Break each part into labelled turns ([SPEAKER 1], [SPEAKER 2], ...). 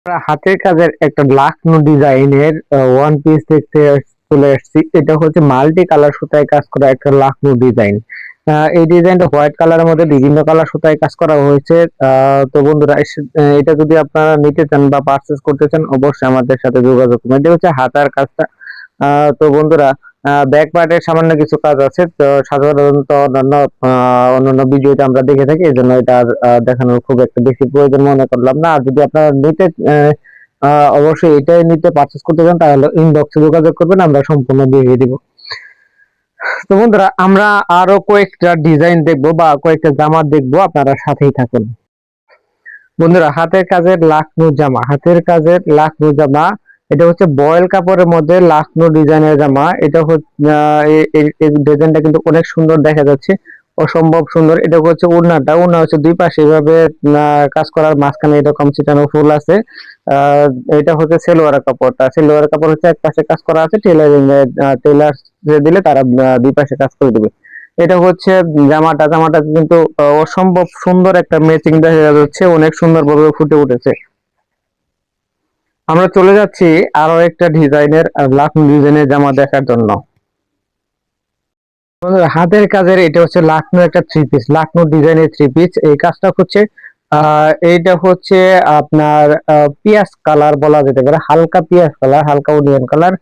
[SPEAKER 1] আমরা হাতের কাজের একটা লাখনো ডিজাইনের ওয়ান পিস দেখতে চলে আসছি। এটা হচ্ছে মাল্টি কালার সুতায় কাজ করা একটা লাখনো ডিজাইন। এই ডিজাইনটা হোয়াইট কালারের মধ্যে বিভিন্ন কালার সুতায় কাজ করা হয়েছে। তো বন্ধুরা এটা যদি আপনারা নিতে চান বা পারচেজ করতে চান অবশ্যই আমাদের সাথে যোগাযোগ করবেন। এটা হচ্ছে হাতার কাজটা। তো বন্ধুরা ব্যাক পার্টের সামান্য কিছু কাজ আছে, তো সাধারণত অন্যান্য ভিডিওতে আমরা দেখে থাকি, এই জন্য এটা আর দেখানোর খুব একটা বেশি প্রয়োজন মনে করলাম না। আর যদি আপনারা নিতে অবশ্যই এটাই নিতে পারচেজ করতে চান তাহলে ইনবক্সে যোগাযোগ করবেন, আমরা সম্পূর্ণ দেখিয়ে দিব। তো বন্ধুরা আমরা আরো কয়েকটা ডিজাইন দেখবো বা কয়েকটা জামা দেখবো, আপনারা সাথেই থাকুন। বন্ধুরা হাতের কাজের লাখনো জামা, এটা হচ্ছে বয়েল কাপড়ের মধ্যে লাখনো ডিজাইনের জামা। এটা হচ্ছে এই ডিজাইনটা কিন্তু অনেক সুন্দর দেখা যাচ্ছে, অসম্ভব সুন্দর। এটা হচ্ছে ওড়না হচ্ছে দুই পাশে এভাবে কাজ করার, মাঝখানে এরকম ছিটানো ফুল আছে। আহ এটা হচ্ছে সেলোয়ার কাপড় হচ্ছে এক পাশে কাজ করা আছে, টেলার দিলে তারা দুই পাশে কাজ করে দেবে। এটা হচ্ছে জামাটা কিন্তু অসম্ভব সুন্দর একটা ম্যাচিং দেখা যাচ্ছে, অনেক সুন্দর ভাবে ফুটে উঠেছে। আমরা চলে যাচ্ছি আরো একটা লাখনো ডিজাইনের জামা দেখার জন্য। বন্ধুরা, হাতের কাজের এটা হচ্ছে লাখনো একটা থ্রি পিস, লাখনো ডিজাইনের থ্রি পিস। এই কাজটা হচ্ছে এইটা হচ্ছে আপনার পিয়াজ কালার বলা যেতে পারে, হালকা পিয়াজ কালার, হালকা অনিয়ন কালার।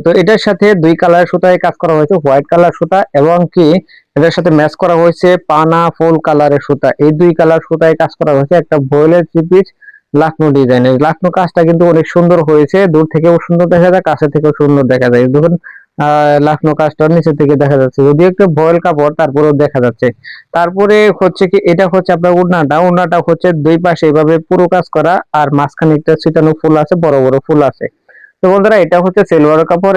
[SPEAKER 1] তো এটার সাথে দুই কালার সুতায় কাজ করা হয়েছে, হোয়াইট কালার সুতা এবং কি এটার সাথে ম্যাচ করা হয়েছে পানা ফুল কালারের সুতা। এই দুই কালার সুতায় কাজ করা হয়েছে একটা ভয়েলের থ্রি পিস লাখনো ডিজাইনের। লাখনো কাজটা কিন্তু অনেক সুন্দর হয়েছে, দূর থেকেও সুন্দর দেখা যায়, কাছে থেকেও সুন্দর দেখা যায়। দেখুন লাখনো কাজটা নিচে থেকে দেখা যাচ্ছে, যদিও একটু ভয়েল কাপড় তারপরেও দেখা যাচ্ছে। তারপরে হচ্ছে কি এটা হচ্ছে আপনার ওড়নাটা হচ্ছে দুই পাশে এভাবে পুরো কাজ করা, আর মাঝখানে একটা ছিটানো ফুল আছে, বড় বড় ফুল আছে। তো বন্ধুরা এটা হচ্ছে সেলোয়ার কাপড়।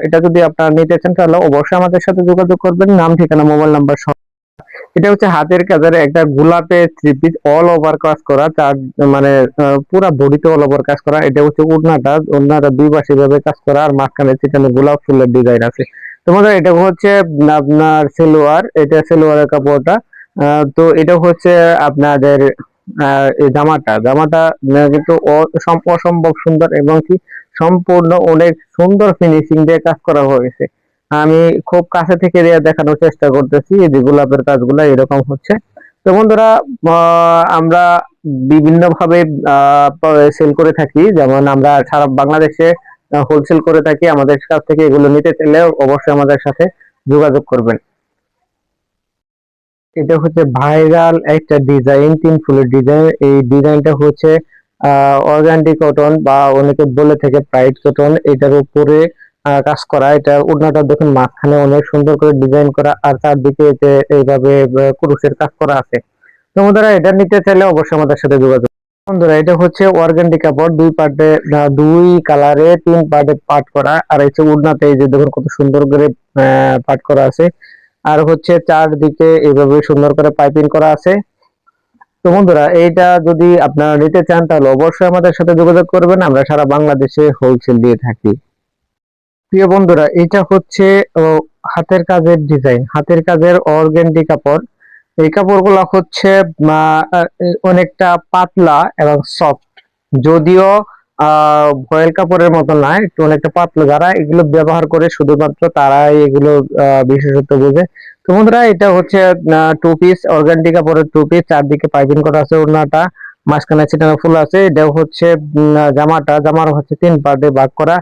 [SPEAKER 1] এটা যদি আপনারা নিতে চান তাহলে অবশ্যই আমাদের সাথে যোগাযোগ করবেন, নাম ঠিকানা মোবাইল নাম্বার। এটা হচ্ছে হাতের কাজের একটা গোলাপের থ্রি পিস, অল ওভার কাজ করা, তার মানে পুরা বডিতে অল ওভার কাজ করা। এটা হচ্ছে ওড়নাটা দুই পাশে ভাবে কাজ করা, আর মাঝখানে সেখানে গোলাপ ফুলের ডিজাইন আছে। তোমাদের এটা হচ্ছে আপনার এটা সেলোয়ারের কাপড়টা। তো এটা হচ্ছে আপনাদের এই জামাটা কিন্তু অসম্ভব সুন্দর এবং কি সম্পূর্ণ অনেক সুন্দর ফিনিশিং দিয়ে কাজ করা হয়েছে। আমি খুব কাছে থেকে দেখানোর চেষ্টা করতেছি, এই যে গোলাপের কাজগুলো এরকম হচ্ছে। তো বন্ধুরা আমরা বিভিন্ন ভাবে সেল করে থাকি, যেমন আমরা সারা বাংলাদেশে হোলসেল করে থাকি। আমাদের কাছ থেকে এগুলো নিতে চাইলে অবশ্যই আমাদের সাথে যোগাযোগ করবেন। এটা হচ্ছে ভাইরাল একটা ডিজাইন, তিন ফুলের ডিজাইন। এই ডিজাইনটা হচ্ছে অর্গানডি কটন বা অনেকে বলে থাকে প্রাইড কটন, এটার উপরে কাজ করা। এটা ওড়নাটা দেখুন মাঝখানে অনেক সুন্দর করে ডিজাইন করা, আর চারদিকে এতে এইভাবে কুরুশের কাজ করা আছে। তো বন্ধুরা এটা নিতে চাইলে অবশ্যই আমাদের সাথে যোগাযোগ। বন্ধুরা এটা হচ্ছে অর্গানডি কাপড়, দুই পার্টে দুই কালারে তিন পার্টে পার্ট করা, আর এই যে ওড়নাতে এই যে দেখুন কত সুন্দর করে পার্ট করা আছে, আর হচ্ছে চারদিকে এইভাবে সুন্দর করে পাইপিং করা আছে। তো বন্ধুরা এইটা যদি আপনারা নিতে চান তাহলে অবশ্যই আমাদের সাথে যোগাযোগ করবেন, আমরা সারা বাংলাদেশে হোলসেল দিয়ে থাকি। প্রিয় বন্ধুরা এটা হচ্ছে হাতের কাজের ডিজাইন, হাতের কাজের অর্গানডি কাপড়। এই কাপড়গুলো হচ্ছে অনেকটা পাতলা এবং সফট, যদিও ভয়েল কাপড়ের মতো না, একটু অনেকটা পাতলা। যারা এগুলো ব্যবহার করে শুধুমাত্র তারাই এগুলো বিশেষত্ব বোঝে। তো বন্ধুরা এটা হচ্ছে টু পিস, অর্গানডি কাপড়ের টু পিস, চারদিকে পাইপিং করা আছে, ওড়নাটা মাঝখানে ছিটানো ফুল আছে। এটা হচ্ছে জামার হচ্ছে তিন পার্টে ভাগ করা।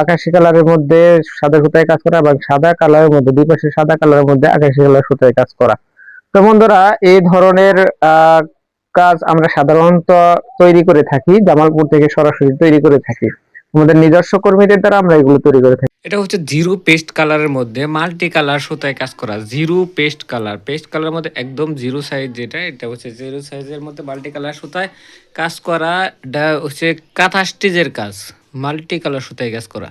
[SPEAKER 1] আকাশি কালারের মধ্যে সাদা সুতায় কাজ করা, এবং সাদা কালারের মধ্যে দুই পাশে সাদা কালারের মধ্যে আকাশি কালার সুতায় কাজ করা। তো বন্ধুরা এই ধরনের কাজ আমরা সাধারণত তৈরি করে থাকি, জামালপুর থেকে সরাসরি তৈরি করে থাকি, আমাদের নিজস্ব কর্মীদের দ্বারা আমরা এগুলো তৈরি করে থাকি।
[SPEAKER 2] এটা হচ্ছে জিরো পেস্ট কালারের মধ্যে মাল্টি কালার সুতায় কাজ করা। জিরো পেস্ট কালার মধ্যে একদম জিরো সাইজ, যেটা এটা হচ্ছে জিরো সাইজের মধ্যে মাল্টি কালার সুতায় কাজ করা। এটা হচ্ছে কাঁথা স্টিচের কাজ, মাল্টি কালার সুতায় কাজ করা।